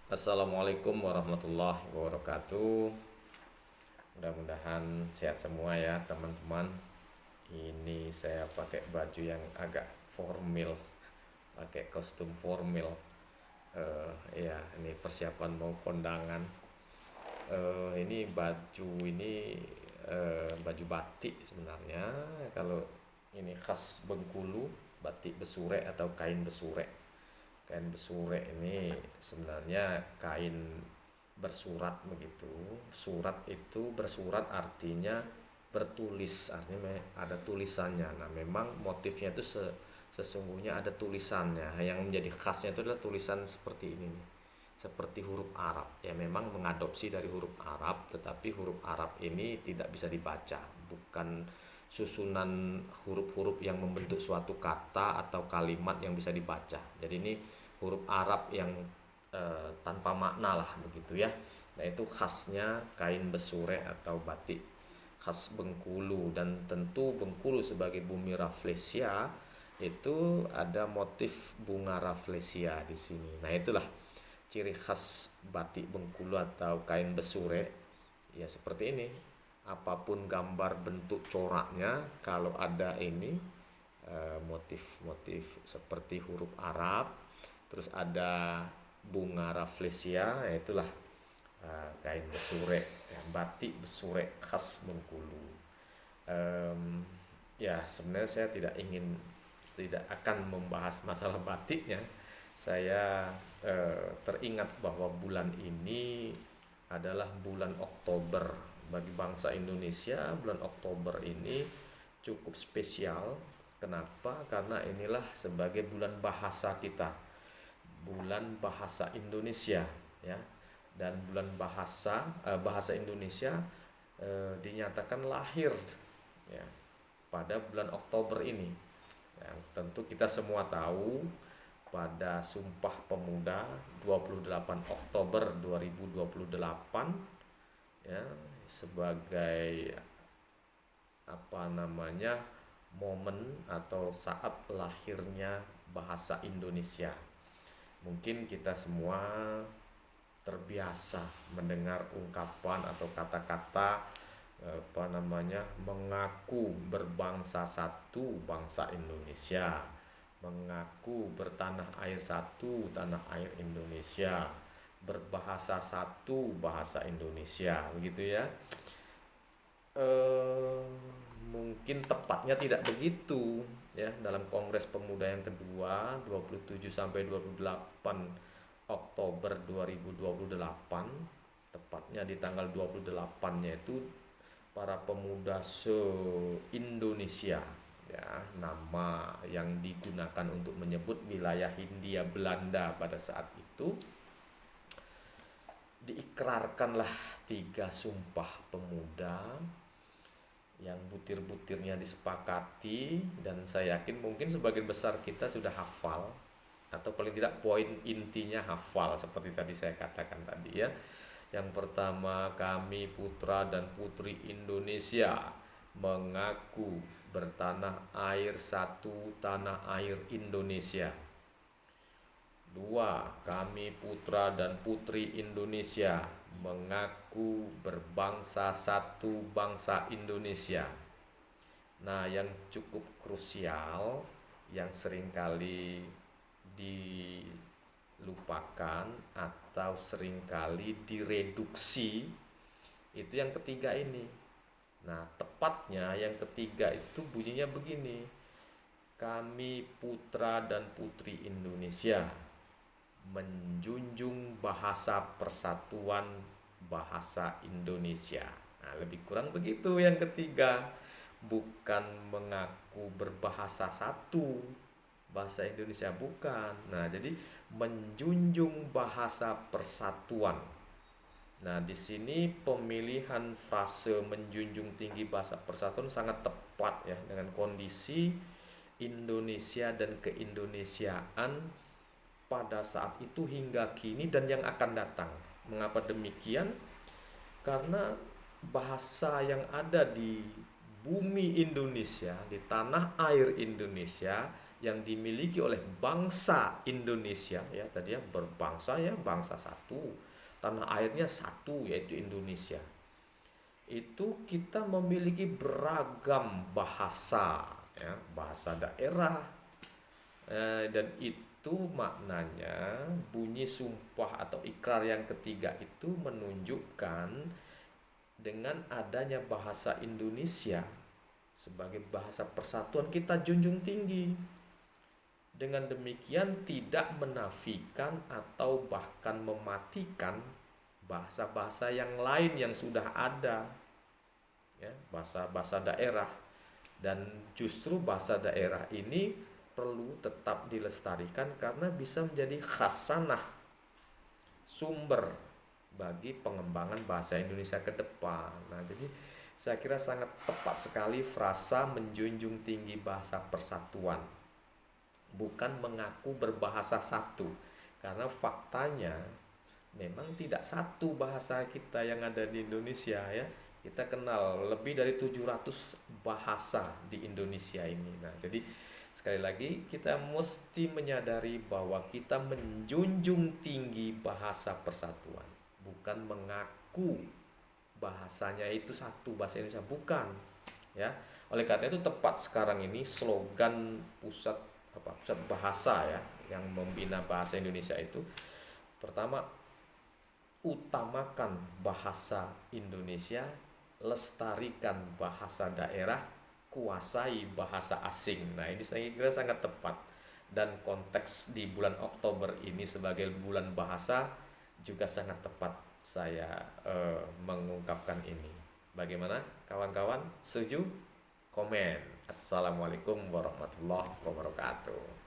Assalamualaikum warahmatullahi wabarakatuh. Mudah-mudahan sehat semua ya teman-teman. Ini saya pakai baju yang agak formal, pakai kostum formal. Ya, ini persiapan mau kondangan. Ini baju ini baju batik sebenarnya. Kalau ini khas Bengkulu, batik besurek atau kain besurek. Kain besurek ini sebenarnya kain bersurat begitu. Surat itu bersurat artinya bertulis, artinya ada tulisannya. Nah, memang motifnya itu sesungguhnya ada tulisannya. Yang menjadi khasnya itu adalah tulisan seperti ini nih. Seperti huruf Arab. Ya memang mengadopsi dari huruf Arab, tetapi huruf Arab ini tidak bisa dibaca, bukan susunan huruf-huruf yang membentuk suatu kata atau kalimat yang bisa dibaca. Jadi ini huruf Arab yang tanpa makna lah begitu ya. Nah itu khasnya kain besurek atau batik khas Bengkulu, dan tentu Bengkulu sebagai bumi Rafflesia itu ada motif bunga Rafflesia di sini. Nah itulah ciri khas batik Bengkulu atau kain besurek ya, seperti ini. Apapun gambar bentuk coraknya, kalau ada ini motif-motif seperti huruf Arab, terus ada bunga Rafflesia, ya itulah kain besurek, ya, batik besurek khas Bengkulu. Em, ya sebenarnya saya tidak akan membahas masalah batiknya. Saya teringat bahwa bulan ini adalah bulan Oktober bagi bangsa Indonesia. Bulan Oktober ini cukup spesial. Kenapa? Karena inilah sebagai bulan bahasa kita, bulan bahasa Indonesia ya. Dan bulan bahasa Indonesia dinyatakan lahir ya pada bulan Oktober ini. Yang tentu kita semua tahu pada Sumpah Pemuda 28 Oktober 2028 ya, sebagai apa namanya, momen atau saat lahirnya bahasa Indonesia. Mungkin kita semua terbiasa mendengar ungkapan atau kata-kata apa namanya, mengaku berbangsa satu, bangsa Indonesia, mengaku bertanah air satu, tanah air Indonesia, berbahasa satu, bahasa Indonesia, begitu ya. eh, Mungkin tepatnya tidak begitu ya, dalam Kongres Pemuda yang kedua 27 sampai 28 Oktober 2028, tepatnya di tanggal 28-nya itu para pemuda se-Indonesia ya, nama yang digunakan untuk menyebut wilayah Hindia Belanda pada saat itu, diikrarkanlah tiga sumpah pemuda yang butir-butirnya disepakati, dan saya yakin mungkin sebagian besar kita sudah hafal atau paling tidak poin intinya hafal seperti tadi saya katakan tadi ya. Yang pertama, kami putra dan putri Indonesia mengaku bertanah air satu, tanah air Indonesia. Dua, kami putra dan putri Indonesia mengaku berbangsa satu, bangsa Indonesia. Nah, yang cukup krusial, yang seringkali dilupakan atau seringkali direduksi, itu yang ketiga ini. Nah, tepatnya yang ketiga itu bunyinya begini: kami putra dan putri Indonesia menjunjung bahasa persatuan, bahasa Indonesia. Nah, lebih kurang begitu yang ketiga. Bukan mengaku berbahasa satu, bahasa Indonesia, bukan. Nah, jadi menjunjung bahasa persatuan. Nah, di sini pemilihan frase menjunjung tinggi bahasa persatuan sangat tepat ya, dengan kondisi Indonesia dan keindonesiaan pada saat itu hingga kini dan yang akan datang. Mengapa demikian? Karena bahasa yang ada di bumi Indonesia, di tanah air Indonesia, yang dimiliki oleh bangsa Indonesia ya, tadi ya, berbangsa ya, bangsa satu, tanah airnya satu yaitu Indonesia. Itu kita memiliki beragam bahasa ya, bahasa daerah, dan itu maknanya bunyi sumpah atau ikrar yang ketiga itu menunjukkan dengan adanya bahasa Indonesia sebagai bahasa persatuan kita junjung tinggi. Dengan demikian tidak menafikan atau bahkan mematikan bahasa-bahasa yang lain yang sudah ada ya, bahasa-bahasa daerah. Dan justru bahasa daerah ini perlu tetap dilestarikan karena bisa menjadi khasanah, sumber bagi pengembangan bahasa Indonesia ke depan. Nah, jadi saya kira sangat tepat sekali frasa menjunjung tinggi bahasa persatuan, bukan mengaku berbahasa satu. Karena faktanya memang tidak satu bahasa kita yang ada di Indonesia ya. Kita kenal lebih dari 700 bahasa di Indonesia ini. Nah, jadi sekali lagi kita mesti menyadari bahwa kita menjunjung tinggi bahasa persatuan, bukan mengaku bahasanya itu satu bahasa Indonesia, bukan ya. Oleh karena itu tepat sekarang ini slogan pusat bahasa ya yang membina bahasa Indonesia itu, pertama, utamakan bahasa Indonesia, lestarikan bahasa daerah, kuasai bahasa asing. Nah, ini saya kira sangat tepat, dan konteks di bulan Oktober ini sebagai bulan bahasa juga sangat tepat saya mengungkapkan ini. Bagaimana kawan-kawan? Setuju? Komen. Assalamualaikum warahmatullahi wabarakatuh.